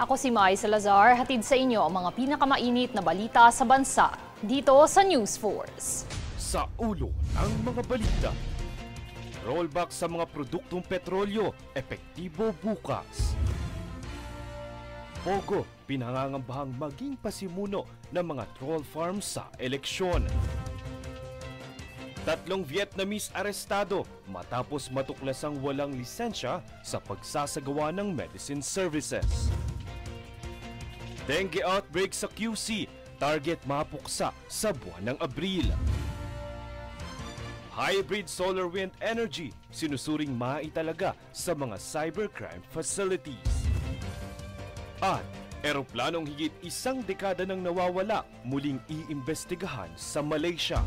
Ako si Mai Salazar, hatid sa inyo ang mga pinakamainit na balita sa bansa dito sa News Force. Sa ulo ng mga balita, rollback sa mga produktong petrolyo, epektibo bukas. Pogo, pinangangambahang maging pasimuno ng mga troll farms sa eleksyon. 3 Vietnamese arestado matapos matuklasang walang lisensya sa pagsasagawa ng medicine services. Dengue outbreak sa QC, target mapuksa sa buwan ng Abril. Hybrid solar wind energy, sinusuring maitalaga sa mga cybercrime facilities. At eroplanong higit 1 dekada nang nawawala, muling iimbestigahan sa Malaysia.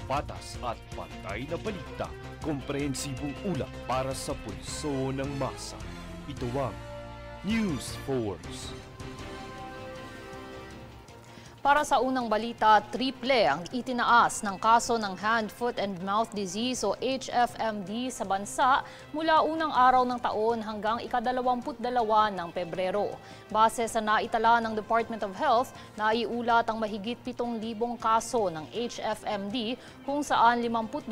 Patas at pantay na balita, komprehensibong ulat para sa pulso ng masa. Ito ang News Force. Para sa unang balita, triple ang itinaas ng kaso ng hand, foot and mouth disease o HFMD sa bansa mula unang araw ng taon hanggang ika-22 ng Pebrero. Base sa naitala ng Department of Health, naiulat ang mahigit 7,000 kaso ng HFMD kung saan 52%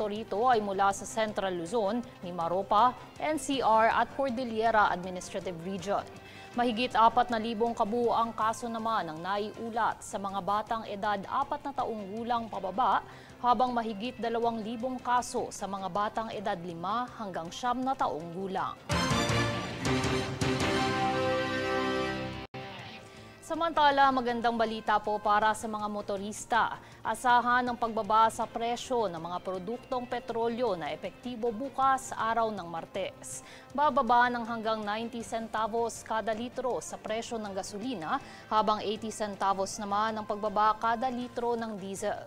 rito ay mula sa Central Luzon, Mimaropa, NCR at Cordillera Administrative Region. Mahigit 4,000 kabuuang kaso naman ang naiulat sa mga batang edad 4 na taong gulang pababa, habang mahigit 2,000 kaso sa mga batang edad 5 hanggang 9 na taong gulang. Samantala, magandang balita po para sa mga motorista. Asahan ang pagbaba sa presyo ng mga produktong petrolyo na epektibo bukas araw ng Martes. Bababa ng hanggang 90 centavos kada litro sa presyo ng gasolina, habang 80 centavos naman ang pagbaba kada litro ng diesel.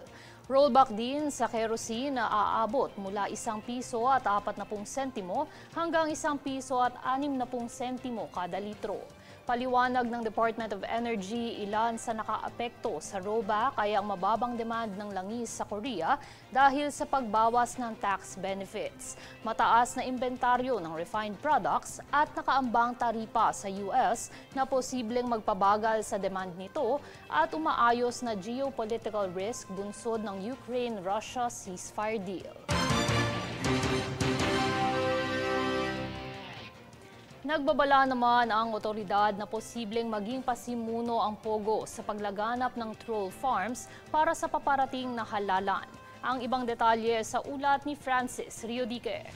Rollback din sa kerosene na aabot mula 1 piso at 40 sentimo hanggang 1 piso at 60 sentimo kada litro. Paliwanag ng Department of Energy, ilan sa nakaapekto sa rollback ay ang mababang demand ng langis sa Korea dahil sa pagbawas ng tax benefits, mataas na inventaryo ng refined products at nakaambang taripa sa US na posibleng magpabagal sa demand nito at umaayos na geopolitical risk bunsod ng Ukraine-Russia ceasefire deal. Nagbabala naman ang otoridad na posibleng maging pasimuno ang Pogo sa paglaganap ng troll farms para sa paparating na halalan. Ang ibang detalye sa ulat ni Francis Riodique.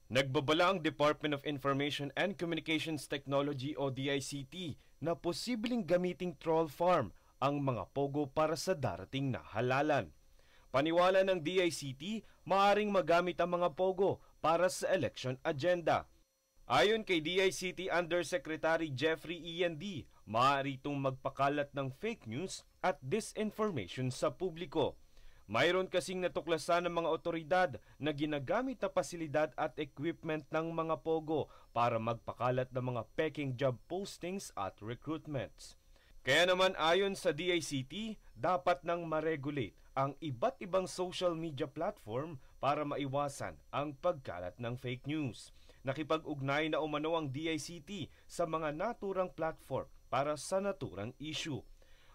Nagbabala ang Department of Information and Communications Technology o DICT na posibleng gamiting troll farm ang mga Pogo para sa darating na halalan. Paniwala ng DICT, maaaring magamit ang mga Pogo para sa election agenda. Ayon kay DICT Undersecretary Jeffrey E.N.D., maaari itong magpakalat ng fake news at disinformation sa publiko. Mayroon kasing natuklasan ng mga otoridad na ginagamit na pasilidad at equipment ng mga Pogo para magpakalat ng mga peking job postings at recruitments. Kaya naman ayon sa DICT, dapat nang ma-regulate ang iba't ibang social media platform para maiwasan ang pagkalat ng fake news. Nakipag-ugnay na umano ang DICT sa mga naturang platform para sa naturang issue.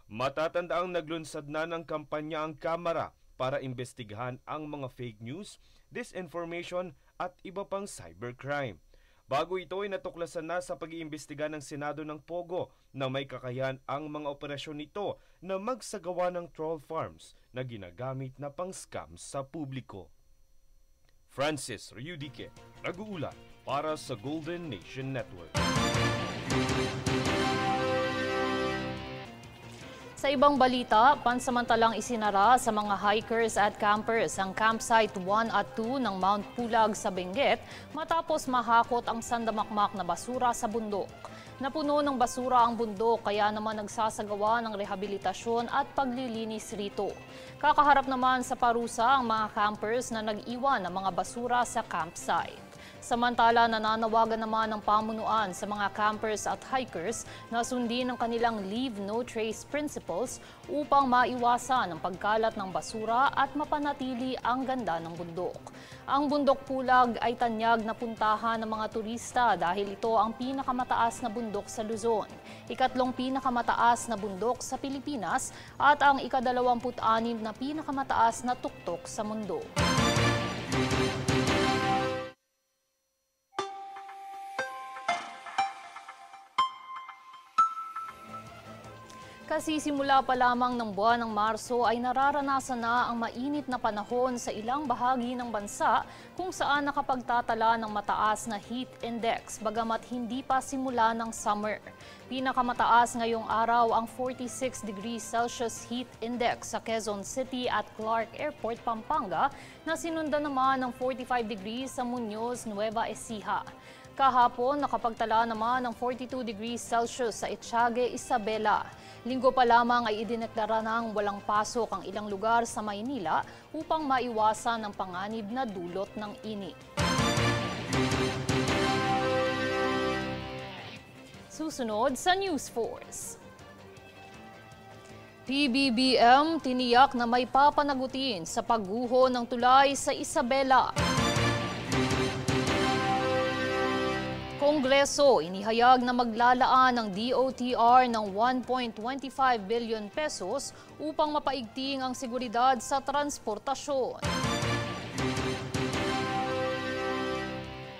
Matatandaang naglunsad na ng kampanya ang Kamara para imbestigahan ang mga fake news, disinformation at iba pang cybercrime. Bago ito ay natuklasan na sa pag-iimbestiga ng Senado ng Pogo na may kakayahan ang mga operasyon nito na magsagawa ng troll farms na ginagamit na pang-scam sa publiko. Francis Riodique, nag-uulat para sa Golden Nation Network. Sa ibang balita, pansamantalang isinara sa mga hikers at campers ang campsite 1 at 2 ng Mount Pulag sa Benguet matapos mahakot ang sandamakmak na basura sa bundok. Napuno ng basura ang bundok kaya naman nagsasagawa ng rehabilitasyon at paglilinis rito. Kakaharap naman sa parusa ang mga campers na nag-iwan ng mga basura sa campsite. Samantala, nananawagan naman ng pamunuan sa mga campers at hikers na sundin ang kanilang Leave No Trace principles upang maiwasan ang pagkalat ng basura at mapanatili ang ganda ng bundok. Ang Bundok Pulag ay tanyag na puntahan ng mga turista dahil ito ang pinakamataas na bundok sa Luzon, ikatlong pinakamataas na bundok sa Pilipinas at ang ika-26 na pinakamataas na tuktok sa mundo. Kasi simula pa lamang ng buwan ng Marso ay nararanasan na ang mainit na panahon sa ilang bahagi ng bansa kung saan nakapagtatala ng mataas na heat index bagamat hindi pa simula ng summer. Pinakamataas ngayong araw ang 46 degrees Celsius heat index sa Quezon City at Clark Airport, Pampanga na sinundan naman ng 45 degrees sa Muñoz, Nueva Ecija. Kahapon, nakapagtala naman ng 42 degrees Celsius sa Etiague, Isabela. Linggo pa lamang ay idineklara ng walang pasok ang ilang lugar sa Maynila upang maiwasan ang panganib na dulot ng init. Susunod sa News Force. PBBM tiniyak na may papanagutin sa pagguho ng tulay sa Isabela. Kongreso inihayag na maglalaan ng DOTR ng 1.25 billion pesos upang mapaigting ang seguridad sa transportasyon.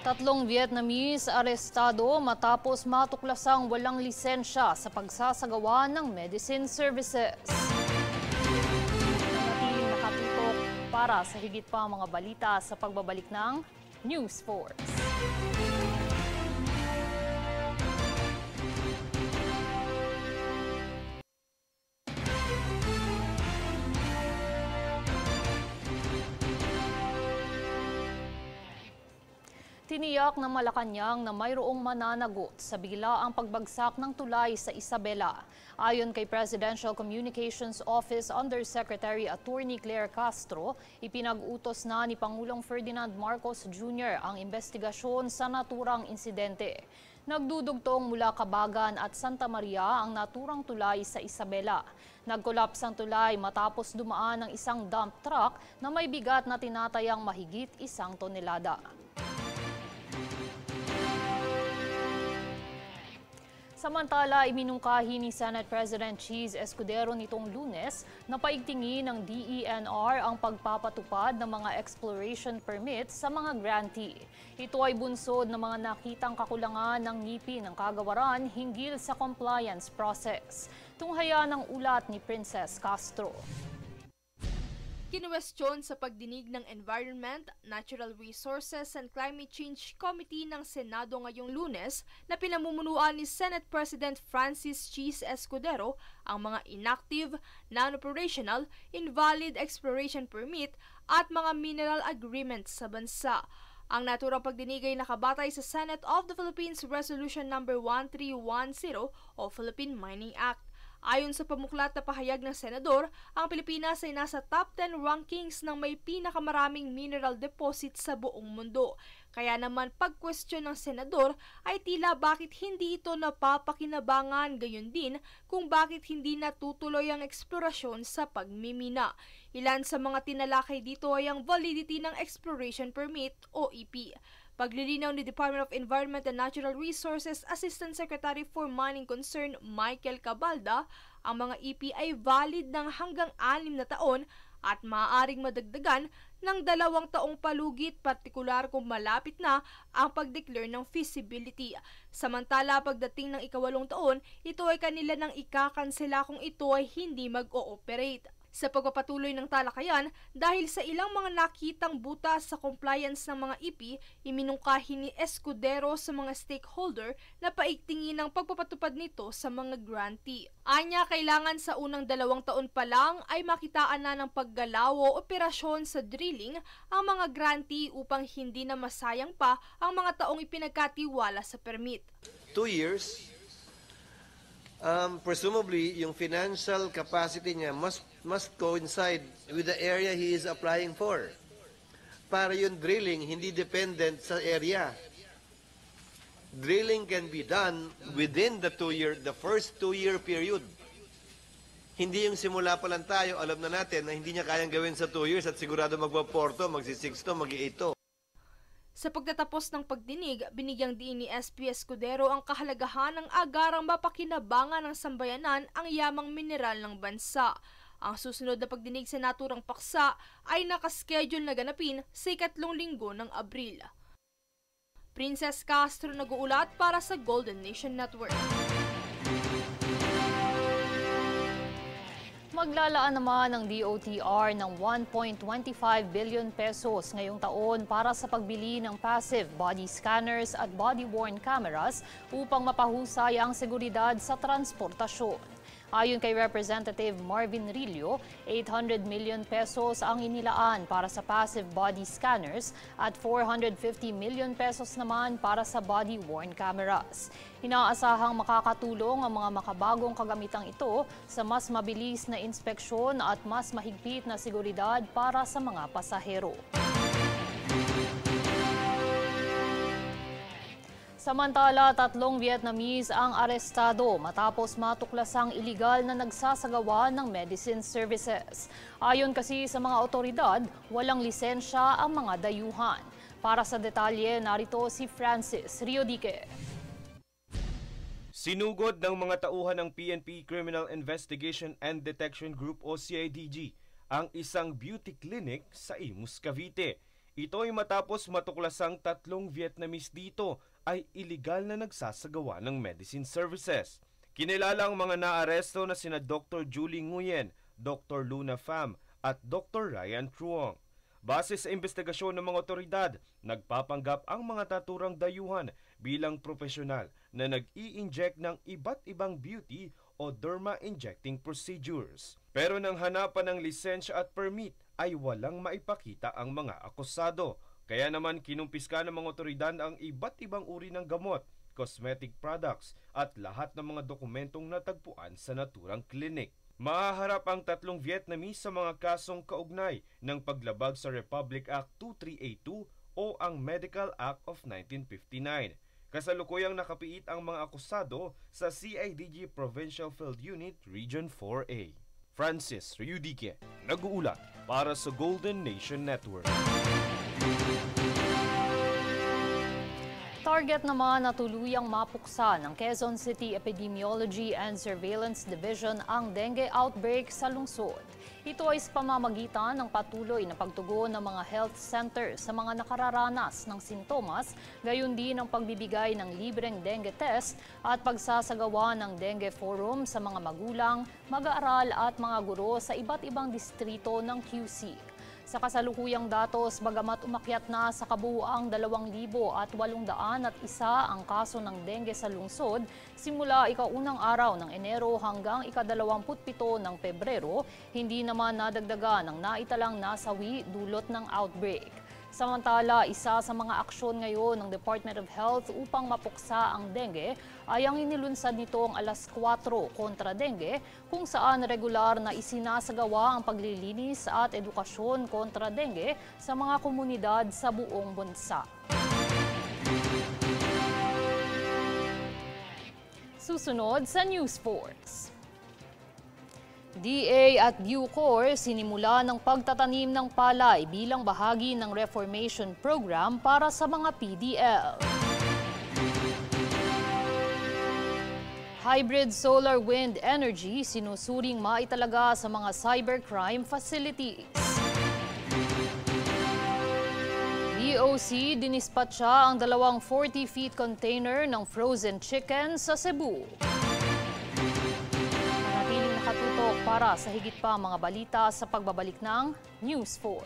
Tatlong Vietnamese arestado matapos matuklasang walang lisensya sa pagsasagawa ng medicine services. Manatiling nakatutok para sa higit pa mga balita sa pagbabalik ng News Force. Tiniyak ng Malacanang na mayroong mananagot sa biglaang pagbagsak ng tulay sa Isabela. Ayon kay Presidential Communications Office Undersecretary Attorney Claire Castro, ipinag-utos na ni Pangulong Ferdinand Marcos Jr. ang investigasyon sa naturang insidente. Nagdudugtong mula Cabagan at Santa Maria ang naturang tulay sa Isabela. Nagkolaps ang tulay matapos dumaan ng isang dump truck na may bigat na tinatayang mahigit 1 tonelada. Samantala, iminungkahi ni Senate President Cheese Escudero nitong Lunes na paigtingin ng DENR ang pagpapatupad ng mga exploration permits sa mga grantee. Ito ay bunsod ng mga nakitang kakulangan ng ngipin ng kagawaran hinggil sa compliance process. Tunghaya ng ulat ni Princess Castro. Kinuwestiyon sa pagdinig ng Environment, Natural Resources and Climate Change Committee ng Senado ngayong Lunes na pinamumunuan ni Senate President Francis Cheese Escudero ang mga inactive, non-operational, invalid exploration permit at mga mineral agreements sa bansa. Ang naturang pagdinig ay nakabatay sa Senate of the Philippines Resolution No. 1310 o Philippine Mining Act. Ayon sa pamuklat na pahayag ng senador, ang Pilipinas ay nasa top 10 rankings ng may pinakamaraming mineral deposit sa buong mundo. Kaya naman pag-question ng senador ay tila bakit hindi ito napapakinabangan, gayon din kung bakit hindi natutuloy ang eksplorasyon sa pagmimina. Ilan sa mga tinalakay dito ay ang validity ng exploration permit o EP. Paglilinaw ni Department of Environment and Natural Resources Assistant Secretary for Mining Concern Michael Cabalda, ang mga EP ay valid ng hanggang 6 na taon at maaaring madagdagan ng 2 taong palugit, partikular kung malapit na ang pag-declare ng feasibility. Samantala, pagdating ng ika-8 taon, ito ay kanila nang ikakansela kung ito ay hindi mag-ooperate. Sa pagpapatuloy ng talakayan, dahil sa ilang mga nakitang butas sa compliance ng mga EP, iminungkahi ni Escudero sa mga stakeholder na paigtingin ang pagpapatupad nito sa mga grantee. Anya, kailangan sa unang 2 taon pa lang ay makitaan na ng paggalaw o operasyon sa drilling ang mga grantee upang hindi na masayang pa ang mga taong ipinagkatiwala sa permit. 2 years, presumably yung financial capacity niya must coincide with the area he is applying for. para yung drilling hindi dependent sa area. Drilling can be done within the first 2-year period. Hindi yung simula pa lang tayo, alam na natin na hindi niya kayang gawin sa 2 years at sigurado magpa-4 to, magsi-6 to, mag-8 to. Sa pagtatapos ng pagdinig, binigyang diin ni SP Escudero ang kahalagahan ng agarang mapakinabangan ng sambayanan ang yamang mineral ng bansa. Ang susunod na pagdinig sa naturang paksa ay nakaschedule na ganapin sa 2 linggo ng Abril. Princess Castro nag-uulat para sa Golden Nation Network. Maglalaan naman ng DOTR ng 1.25 billion pesos ngayong taon para sa pagbili ng passive body scanners at body-worn cameras upang mapahusay ang seguridad sa transportasyon. Ayon kay Representative Marvin Rillo, 800 million pesos ang inilaan para sa passive body scanners at 450 million pesos naman para sa body-worn cameras. Inaasahang makakatulong ang mga makabagong kagamitang ito sa mas mabilis na inspeksyon at mas mahigpit na seguridad para sa mga pasahero. Samantala, 3 Vietnamese ang arestado matapos matuklasang iligal na nagsasagawa ng medicine services. Ayon kasi sa mga otoridad, walang lisensya ang mga dayuhan. Para sa detalye, narito si Francis Riodique. Sinugod ng mga tauhan ng PNP Criminal Investigation and Detection Group o CIDG ang isang beauty clinic sa Imus, Cavite. Ito ay matapos matuklasang 3 Vietnamese dito ay iligal na nagsasagawa ng medicine services. Kinilala ang mga naaresto na sina Dr. Julie Nguyen, Dr. Luna Pham at Dr. Ryan Truong. Base sa investigasyon ng mga otoridad, nagpapanggap ang mga naturang dayuhan bilang profesional na nag-i-inject ng iba't ibang beauty o derma-injecting procedures. Pero nang hanapan ng lisensya at permit ay walang maipakita ang mga akusado. Kaya naman kinumpiska ng mga otoridad ang iba't ibang uri ng gamot, cosmetic products at lahat ng mga dokumentong natagpuan sa naturang klinik. Mahaharap ang 3 Vietnamese sa mga kasong kaugnay ng paglabag sa Republic Act 2382 o ang Medical Act of 1959. Kasalukuyang nakapiit ang mga akusado sa CIDG Provincial Field Unit Region 4A. Francis Riodique, nag-uulat para sa Golden Nation Network. Target naman na tuluyang mapuksa ng Quezon City Epidemiology and Surveillance Division ang dengue outbreak sa lungsod. Ito ay sa pamamagitan ng patuloy na pagtugon ng mga health centers sa mga nakararanas ng sintomas, gayon din ang pagbibigay ng libreng dengue test at pagsasagawa ng dengue forum sa mga magulang, mag-aaral at mga guro sa iba't ibang distrito ng QC. Sa kasalukuyang datos, bagamat umakyat na sa kabuuang 2,801 ang kaso ng dengue sa lungsod, simula ika-unang araw ng Enero hanggang ika-27 ng Pebrero, hindi naman nadagdagan ng naitalang nasawi dulot ng outbreak. Samantala, isa sa mga aksyon ngayon ng Department of Health upang mapuksa ang dengue ay ang inilunsad nitong alas 4 kontra dengue, kung saan regular na isinasagawa ang paglilinis at edukasyon kontra dengue sa mga komunidad sa buong bansa. Susunod sa News Force. DA at Bucor sinimula ng pagtatanim ng palay bilang bahagi ng reformation program para sa mga PDL. Hybrid solar wind energy sinusuring maitalaga sa mga cybercrime facilities. DOC dinispatcha ang 2 40-feet container ng frozen chicken sa Cebu. Nakatutok para sa higit pa mga balita sa pagbabalik ng News 4.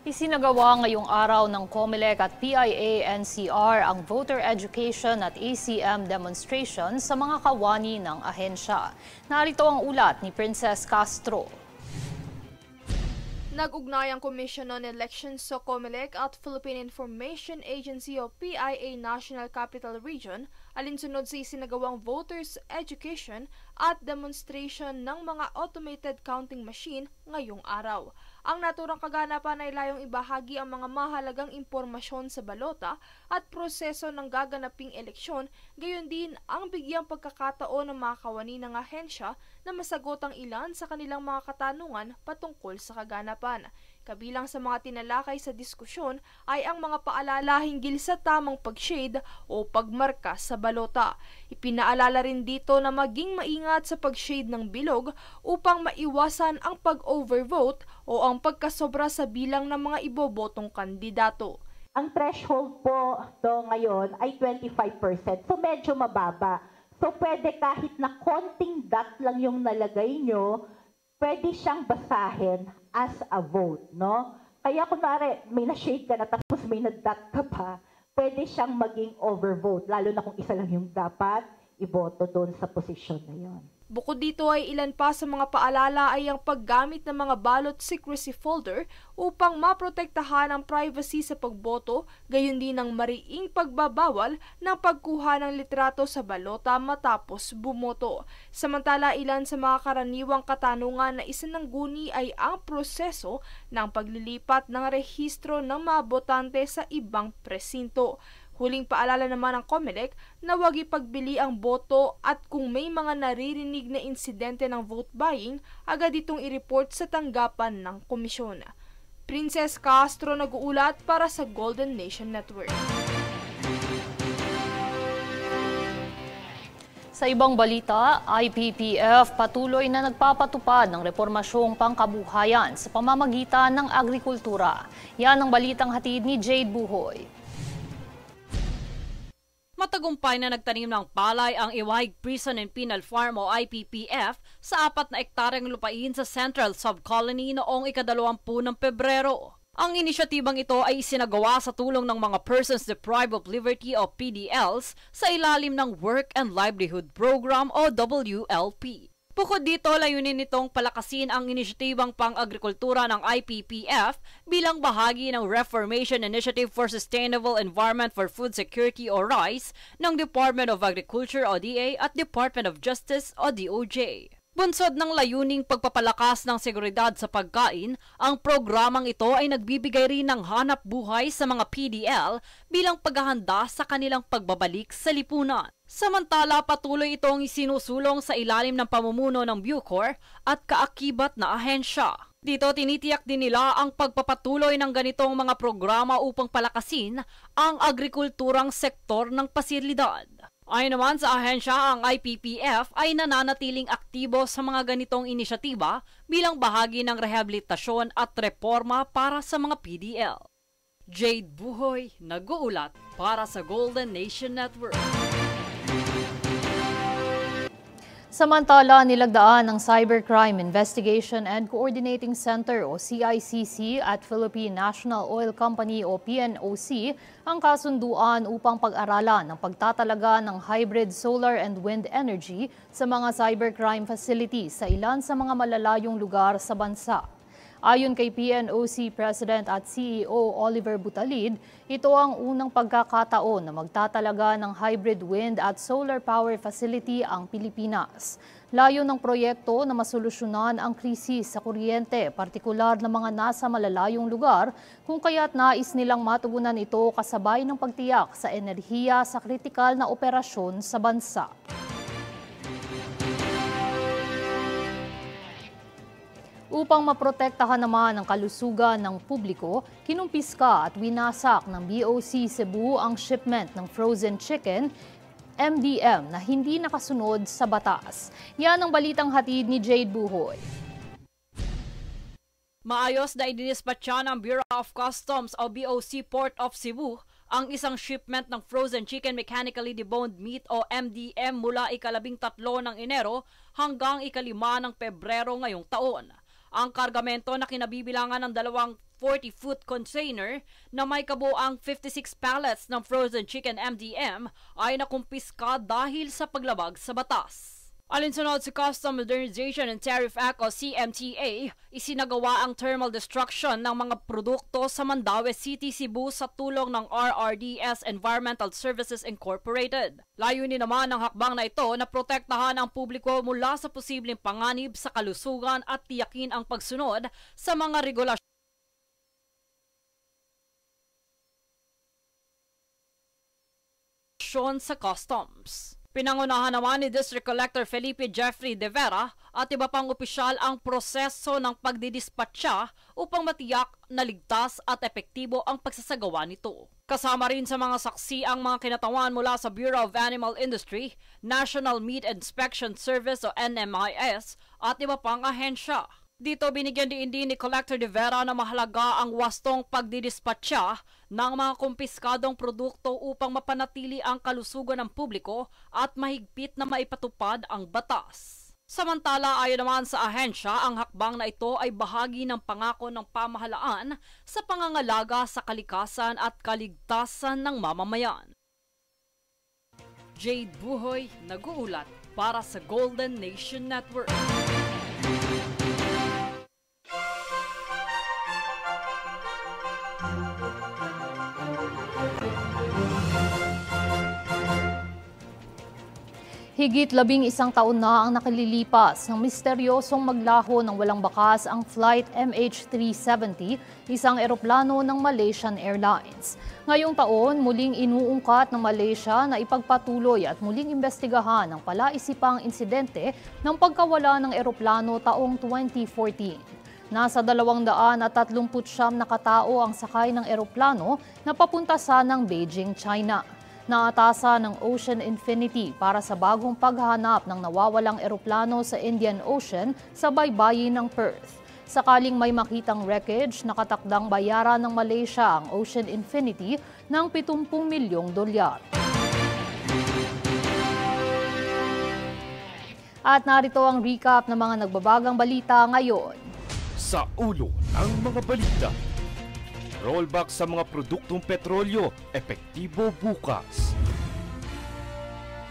Isinagawa ngayong araw ng COMELEC at PIA-NCR ang voter education at ACM demonstration sa mga kawani ng ahensya. Narito ang ulat ni Princess Castro. Nag-ugnay ang Commission on Elections sa COMELEC at Philippine Information Agency o PIA National Capital Region alinsunod sa isinagawang voters education at demonstration ng mga automated counting machine ngayong araw. Ang naturang kaganapan ay layong ibahagi ang mga mahalagang impormasyon sa balota at proseso ng gaganaping eleksyon, gayon din ang bigyang pagkakataon ng mga kawani ng ahensya na masagot ang ilan sa kanilang mga katanungan patungkol sa kaganapan. Kabilang sa mga tinalakay sa diskusyon ay ang mga paalala hinggil sa tamang pag-shade o pagmarka sa balota. Ipinaalala rin dito na maging maingat sa pag-shade ng bilog upang maiwasan ang pag-overvote o ang pagkasobra sa bilang ng mga ibobotong kandidato. Ang threshold po ngayon ay 25%, so medyo mababa. So pwede kahit na konting dot lang yung nalagay nyo, pwede siyang basahin as a vote, no? Kaya kunwari, may na-shade ka na tapos may na-dot ka pa, pwede siyang maging overvote, lalo na kung isa lang yung dapat iboto doon sa posisyon na yon. Bukod dito ay ilan pa sa mga paalala ay ang paggamit ng mga ballot secrecy folder upang maprotektahan ang privacy sa pagboto, gayon din ang mariing pagbabawal ng pagkuha ng litrato sa balota matapos bumoto. Samantala, ilan sa mga karaniwang katanungan na isinangguni ay ang proseso ng paglilipat ng rehistro ng mga botante sa ibang presinto. Huling paalala naman ng COMELEC na huwag ipagbili ang boto at kung may mga naririnig na insidente ng vote buying, agad itong i-report sa tanggapan ng komisyon. Princess Castro nag-uulat para sa Golden Nation Network. Sa ibang balita, IPPF patuloy na nagpapatupad ng reformasyong pangkabuhayan sa pamamagitan ng agrikultura. Yan ang balitang hatid ni Jade Buhoy. Matagumpay na nagtanim ng palay ang Iwahig Prison and Penal Farm o IPPF sa 4 na ektaryang lupain sa Central Subcolony noong ika-20 ng Pebrero. Ang inisyatibang ito ay isinagawa sa tulong ng mga Persons Deprived of Liberty o PDLs sa ilalim ng Work and Livelihood Program o WLP. Bukod dito, layunin nitong palakasin ang inisyatibang pang-agrikultura ng IPPF bilang bahagi ng Reformation Initiative for Sustainable Environment for Food Security o RISE ng Department of Agriculture o DA at Department of Justice o DOJ. Bunsod ng layuning pagpapalakas ng seguridad sa pagkain, ang programang ito ay nagbibigay rin ng hanap buhay sa mga PDL bilang paghahanda sa kanilang pagbabalik sa lipunan. Samantala, patuloy itong isinusulong sa ilalim ng pamumuno ng Bucor at kaakibat na ahensya. Dito tinitiyak din nila ang pagpapatuloy ng ganitong mga programa upang palakasin ang agrikulturang sektor ng pasilidad. Ayon naman sa ahensya, ang IPPF ay nananatiling aktibo sa mga ganitong inisyatiba bilang bahagi ng rehabilitasyon at reforma para sa mga PDL. Jade Buhoy, nag-uulat para sa Golden Nation Network. Samantala, nilagdaan ng Cybercrime Investigation and Coordinating Center o CICC at Philippine National Oil Company o PNOC ang kasunduan upang pag-aralan ng pagtatalaga ng hybrid solar and wind energy sa mga cybercrime facilities sa ilan sa mga malalayong lugar sa bansa. Ayon kay PNOC President at CEO Oliver Butalid, ito ang unang pagkakataon na magtatalaga ng hybrid wind at solar power facility ang Pilipinas. Layo ng proyekto na masolusyonan ang krisis sa kuryente, partikular na mga nasa malalayong lugar, kung kaya't nais nilang matugunan ito kasabay ng pagtiyak sa enerhiya sa kritikal na operasyon sa bansa. Upang maprotektahan naman ang kalusugan ng publiko, kinumpiska at winasak ng BOC Cebu ang shipment ng frozen chicken, MDM, na hindi nakasunod sa batas. Yan ang balitang hatid ni Jade Buhoy. Maayos na idinispatcha ng Bureau of Customs o BOC Port of Cebu ang isang shipment ng frozen chicken mechanically deboned meat o MDM mula ika-13 ng Enero hanggang ika-5 ng Pebrero ngayong taon. Ang kargamento na kinabibilangan ng 2 40-foot container na may kabuang 56 pallets ng frozen chicken MDM ay nakumpiska dahil sa paglabag sa batas. Alinsunod sa Custom Modernization and Tariff Act o CMTA, isinagawa ang thermal destruction ng mga produkto sa Mandaue City, Cebu sa tulong ng RRDS Environmental Services Incorporated. Layunin naman ng hakbang na ito na protektahan ang publiko mula sa posibleng panganib sa kalusugan at tiyakin ang pagsunod sa mga regulasyon sa customs. Pinangunahan naman ni District Collector Felipe Jeffrey De Vera at iba pang opisyal ang proseso ng pagdidispatcha upang matiyak na ligtas at epektibo ang pagsasagawa nito. Kasama rin sa mga saksi ang mga kinatawan mula sa Bureau of Animal Industry, National Meat Inspection Service o NMIS at iba pang ahensya. Dito binigyan din ni Collector De Vera na mahalaga ang wastong pagdidispatcha ng mga kumpiskadong produkto upang mapanatili ang kalusugan ng publiko at mahigpit na maipatupad ang batas. Samantala, ayon naman sa ahensya, ang hakbang na ito ay bahagi ng pangako ng pamahalaan sa pangangalaga sa kalikasan at kaligtasan ng mamamayan. Jade Buhoy, nag-uulat para sa Golden Nation Network. Higit 11 taon na ang nakalilipas ng misteryosong maglaho ng walang bakas ang flight MH370, isang eroplano ng Malaysian Airlines. Ngayong taon, muling inuungkat ng Malaysia na ipagpatuloy at muling imbestigahan ang palaisipang insidente ng pagkawala ng eroplano taong 2014. Nasa 239 na katao ang sakay ng eroplano na papunta sanang Beijing, China. Naatasa ng Ocean Infinity para sa bagong paghahanap ng nawawalang eroplano sa Indian Ocean sa baybayin ng Perth. Sakaling may makitang wreckage, nakatakdang bayaran ng Malaysia ang Ocean Infinity ng $70 milyong. At narito ang recap ng mga nagbabagang balita ngayon. Sa ulo ng mga balita. Rollback sa mga produktong petrolyo, epektibo bukas.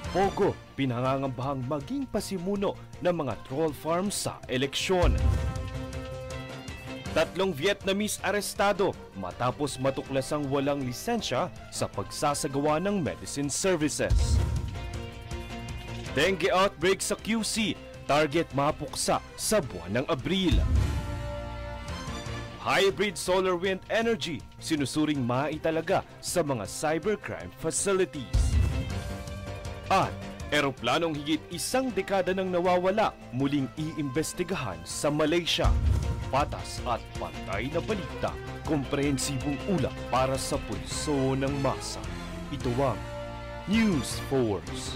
Pogo, pinangangambahang maging pasimuno ng mga troll farms sa eleksyon. 3 Vietnamese arestado matapos matuklasang walang lisensya sa pagsasagawa ng medicine services. Dengue outbreak sa QC, target mapuksa sa buwan ng Abril. Hybrid solar wind energy, sinusuring maitalaga sa mga cybercrime facilities. At eroplanong higit 1 dekada nang nawawala, muling iimbestigahan sa Malaysia. Patas at pantay na balita, komprehensibong ulat para sa pulso ng masa. Ito ang News Force.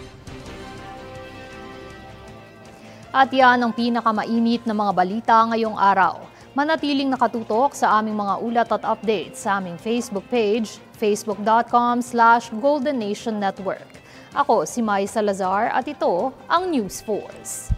At yan ang pinakamainit na mga balita ngayong araw. Manatiling nakatutok sa aming mga ulat at updates sa aming Facebook page, facebook.com/Golden Nation Network. Ako si Mai Salazar at ito ang News Force.